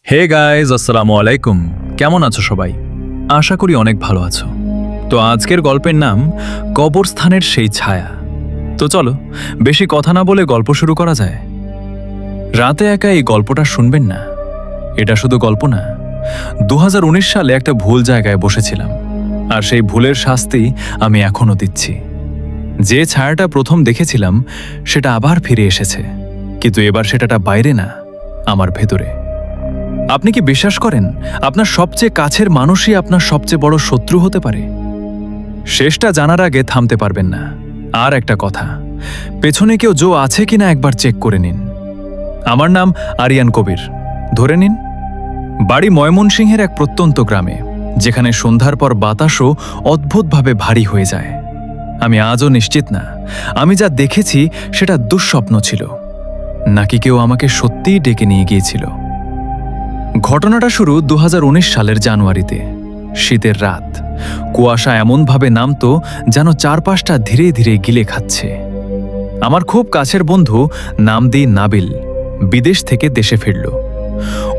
Hey guys, আসসালামু আলাইকুম। কেমন আছো সবাই? আশা করি অনেক ভালো আছো। তো আজকের গল্পের নাম কবরস্থানের সেই ছায়া। তো চলো বেশি কথা না বলে গল্প শুরু করা যায়। রাতে একা এই গল্পটা শুনবেন না। এটা শুধু গল্প না, 2019 সালে একটা ভুল জায়গায় বসেছিলাম, আর সেই ভুলের শাস্তি আমি এখনো দিচ্ছি। যে ছায়াটা প্রথম দেখেছিলাম সেটা আবার ফিরে এসেছে, কিন্তু এবার সেটাটা বাইরে না, আমার ভেতরে। আপনি কি বিশ্বাস করেন আপনার সবচেয়ে কাছের মানুষই আপনার সবচেয়ে বড় শত্রু হতে পারে? শেষটা জানার আগে থামতে পারবেন না। আর একটা কথা, পেছনে কেউ জো আছে কিনা একবার চেক করে নিন। আমার নাম আরিয়ান কবির, ধরে নিন। বাড়ি ময়মনসিংহের এক প্রত্যন্ত গ্রামে, যেখানে সন্ধ্যার পর বাতাসও অদ্ভুতভাবে ভারী হয়ে যায়। আমি আজও নিশ্চিত না আমি যা দেখেছি সেটা দুঃস্বপ্ন ছিল নাকি কেউ আমাকে সত্যিই ডেকে নিয়ে গিয়েছিল। ঘটনাটা শুরু 2019 সালের জানুয়ারিতে। শীতের রাত, কুয়াশা এমনভাবে নামতো যেন চারপাশটা ধীরে ধীরে গিলে খাচ্ছে। আমার খুব কাছের বন্ধু নামদি নাবিল বিদেশ থেকে দেশে ফিরল।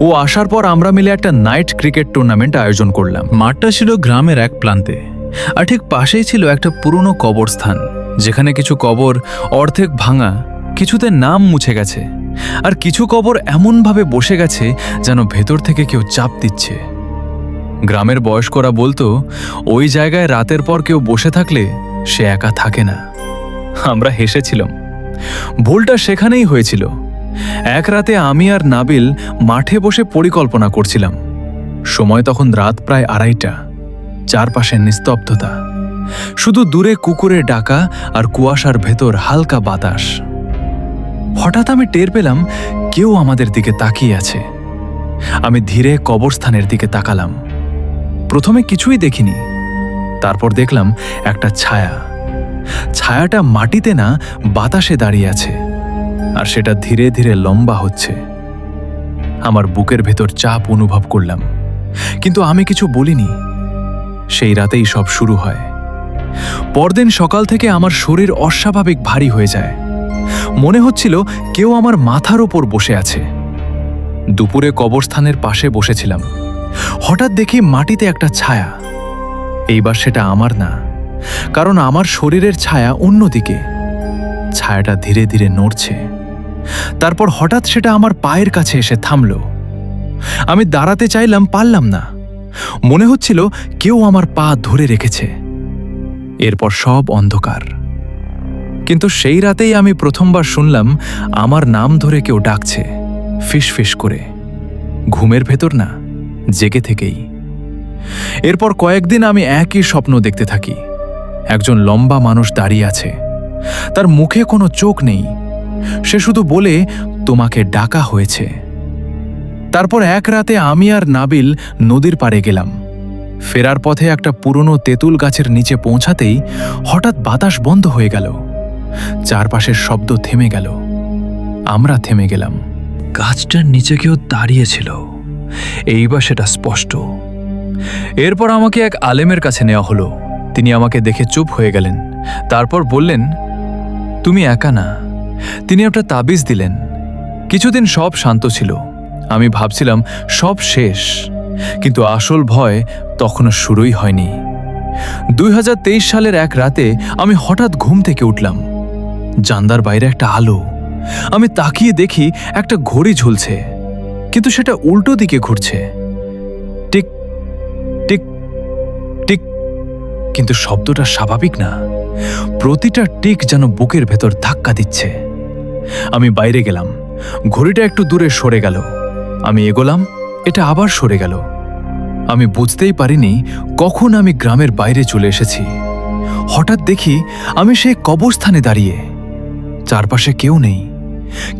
ও আসার পর আমরা মিলে একটা নাইট ক্রিকেট টুর্নামেন্ট আয়োজন করলাম। মাঠটা ছিল গ্রামের এক প্রান্তে, আর ঠিক পাশেই ছিল একটা পুরনো কবরস্থান, যেখানে কিছু কবর অর্ধেক ভাঙা, কিছুতে নাম মুছে গেছে, আর কিছু কবর এমনভাবে বসে গেছে যেন ভেতর থেকে কেউ চাপ দিচ্ছে। গ্রামের বয়স্করা বলতো, ওই জায়গায় রাতের পর কেউ বসে থাকলে সে একা থাকে না। আমরা হেসেছিলাম। ভুলটা সেখানেই হয়েছিল। এক রাতে আমি আর নাবিল মাঠে বসে পরিকল্পনা করছিলাম। সময় তখন রাত প্রায় 2:30। চারপাশে নিস্তব্ধতা, শুধু দূরে কুকুরের ডাকা আর কুয়াশার ভেতর হালকা বাতাস। হঠাৎ আমি টের পেলাম কেউ আমাদের দিকে তাকিয়ে আছে। আমি ধীরে কবরস্থানের দিকে তাকালাম। প্রথমে কিছুই দেখিনি, তারপর দেখলাম একটা ছায়া। ছায়াটা মাটিতে না, বাতাসে দাঁড়িয়ে আছে, আর সেটা ধীরে ধীরে লম্বা হচ্ছে। আমার বুকের ভেতর চাপ অনুভব করলাম, কিন্তু আমি কিছু বলিনি। সেই রাতেই সব শুরু হয়। পরদিন সকাল থেকে আমার শরীর অস্বাভাবিক ভারী হয়ে যায়। মনে হচ্ছিল কেউ আমার মাথার ওপর বসে আছে। দুপুরে কবরস্থানের পাশে বসেছিলাম। হঠাৎ দেখি মাটিতে একটা ছায়া। এইবার সেটা আমার না, কারণ আমার শরীরের ছায়া অন্যদিকে। ছায়াটা ধীরে ধীরে নড়ছে। তারপর হঠাৎ সেটা আমার পায়ের কাছে এসে থামল। আমি দাঁড়াতে চাইলাম, পারলাম না। মনে হচ্ছিল কেউ আমার পা ধরে রেখেছে। এরপর সব অন্ধকার। কিন্তু সেই রাতেই আমি প্রথমবার শুনলাম আমার নাম ধরে কেউ ডাকছে, ফিসফিস করে। ঘুমের ভেতর না, জেগে থেকেই। এরপর কয়েকদিন আমি একই স্বপ্ন দেখতে থাকি। একজন লম্বা মানুষ দাঁড়িয়ে আছে, তার মুখে কোনো চোখ নেই। সে শুধু বলে, তোমাকে ডাকা হয়েছে। তারপর এক রাতে আমি আর নাবিল নদীর পাড়ে গেলাম। ফেরার পথে একটা পুরনো তেঁতুল গাছের নিচে পৌঁছাতেই হঠাৎ বাতাস বন্ধ হয়ে গেল। চারপাশের শব্দ থেমে গেল। আমরা থেমে গেলাম। গাছটার নিচে কেউ দাঁড়িয়েছিল, এইবার সেটা স্পষ্ট। এরপর আমাকে এক আলেমের কাছে নেওয়া হলো। তিনি আমাকে দেখে চুপ হয়ে গেলেন। তারপর বললেন, তুমি একা না। তিনি একটা তাবিজ দিলেন। কিছুদিন সব শান্ত ছিল। আমি ভাবছিলাম সব শেষ, কিন্তু আসল ভয় তখনও শুরুই হয়নি। 2023 সালের এক রাতে আমি হঠাৎ ঘুম থেকে উঠলাম। জানলার বাইরে একটা আলো। আমি তাকিয়ে দেখি একটা ঘড়ি ঝুলছে, কিন্তু সেটা উল্টো দিকে ঘুরছে। টিক টিক টিক, কিন্তু শব্দটা স্বাভাবিক না। প্রতিটা টিক যেন বুকের ভেতর ধাক্কা দিচ্ছে। আমি বাইরে গেলাম। ঘড়িটা একটু দূরে সরে গেল। আমি এগোলাম, এটা আবার সরে গেল। আমি বুঝতেই পারিনি কখন আমি গ্রামের বাইরে চলে এসেছি। হঠাৎ দেখি আমি সেই কবরস্থানে দাঁড়িয়ে। চারপাশে কেউ নেই,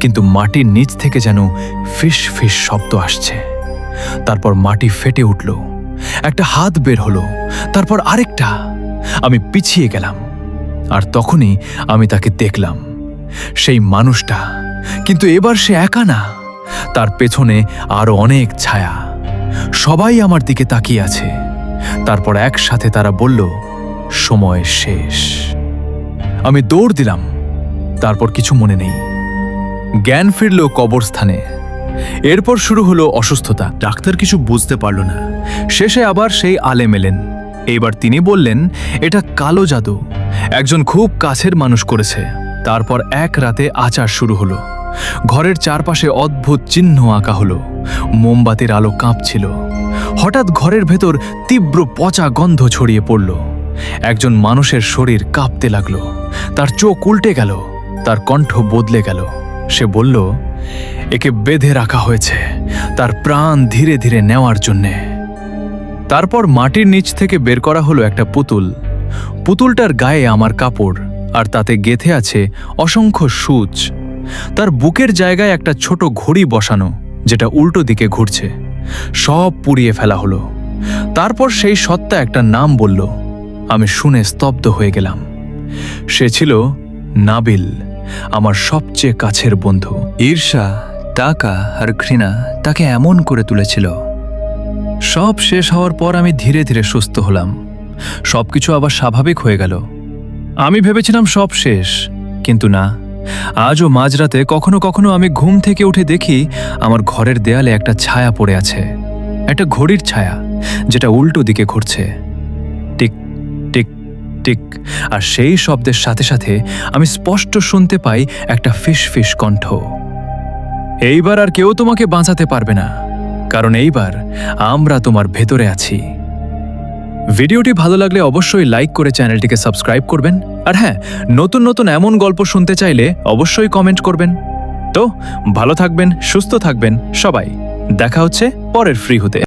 কিন্তু মাটির নিচ থেকে যেন ফিস ফিস শব্দ আসছে। তারপর মাটি ফেটে উঠল, একটা হাত বের হলো, তারপর আরেকটা। আমি পিছিয়ে গেলাম, আর তখনই আমি তাকে দেখলাম, সেই মানুষটা। কিন্তু এবার সে একা না, তার পেছনে আরো অনেক ছায়া। সবাই আমার দিকে তাকিয়ে আছে। তারপর একসাথে তারা বলল, সময় শেষ। আমি দৌড় দিলাম। তারপর কিছু মনে নেই। জ্ঞান ফিরল কবরস্থানে। এরপর শুরু হলো অসুস্থতা। ডাক্তার কিছু বুঝতে পারল না। শেষে আবার সেই আলেম এলেন। এইবার তিনি বললেন, এটা কালো জাদু, একজন খুব কাছের মানুষ করেছে। তারপর এক রাতে আচার শুরু হলো। ঘরের চারপাশে অদ্ভুত চিহ্ন আঁকা হলো। মোমবাতির আলো কাঁপছিল। হঠাৎ ঘরের ভেতর তীব্র পচা গন্ধ ছড়িয়ে পড়ল। একজন মানুষের শরীর কাঁপতে লাগলো। তার চোখ উল্টে গেল, তার কণ্ঠ বদলে গেল। সে বলল, একে বেঁধে রাখা হয়েছে তার প্রাণ ধীরে ধীরে নেওয়ার জন্যে। তারপর মাটির নিচ থেকে বের করা হলো একটা পুতুল। পুতুলটার গায়ে আমার কাপড়, আর তাতে গেঁথে আছে অসংখ্য সূচ। তার বুকের জায়গায় একটা ছোট ঘড়ি বসানো, যেটা উল্টো দিকে ঘুরছে। সব পুড়িয়ে ফেলা হলো। তারপর সেই সত্তা একটা নাম বলল। আমি শুনে স্তব্ধ হয়ে গেলাম। সে ছিল নাবিল, আমার সবচেয়ে কাছের বন্ধু। ঈর্ষা, টাকা আর ঘৃণা তাকে এমন করে তুলেছিল। সব শেষ হওয়ার পর আমি ধীরে ধীরে সুস্থ হলাম। সবকিছু আবার স্বাভাবিক হয়ে গেল। আমি ভেবেছিলাম সব শেষ, কিন্তু না। আজও মাঝরাতে কখনো কখনো আমি ঘুম থেকে উঠে দেখি আমার ঘরের দেয়ালে একটা ছায়া পড়ে আছে, একটা ঘড়ির ছায়া, যেটা উল্টো দিকে ঘুরছে। Tick tick tick. আর সেই শব্দের সাথে সাথে আমি স্পষ্ট শুনতে পাই একটা ফিস ফিস কণ্ঠ। এইবার আর কেউ তোমাকে বাঁচাতে পারবে না, কারণ এইবার আমরা তোমার ভেতরে আছি। ভিডিওটি ভালো লাগলে অবশ্যই লাইক করে চ্যানেলটিকে সাবস্ক্রাইব করবেন। আর হ্যাঁ, নতুন নতুন এমন গল্প শুনতে চাইলে অবশ্যই কমেন্ট করবেন। তো ভালো থাকবেন, সুস্থ থাকবেন সবাই। দেখা হচ্ছে পরের ফ্রি হতে।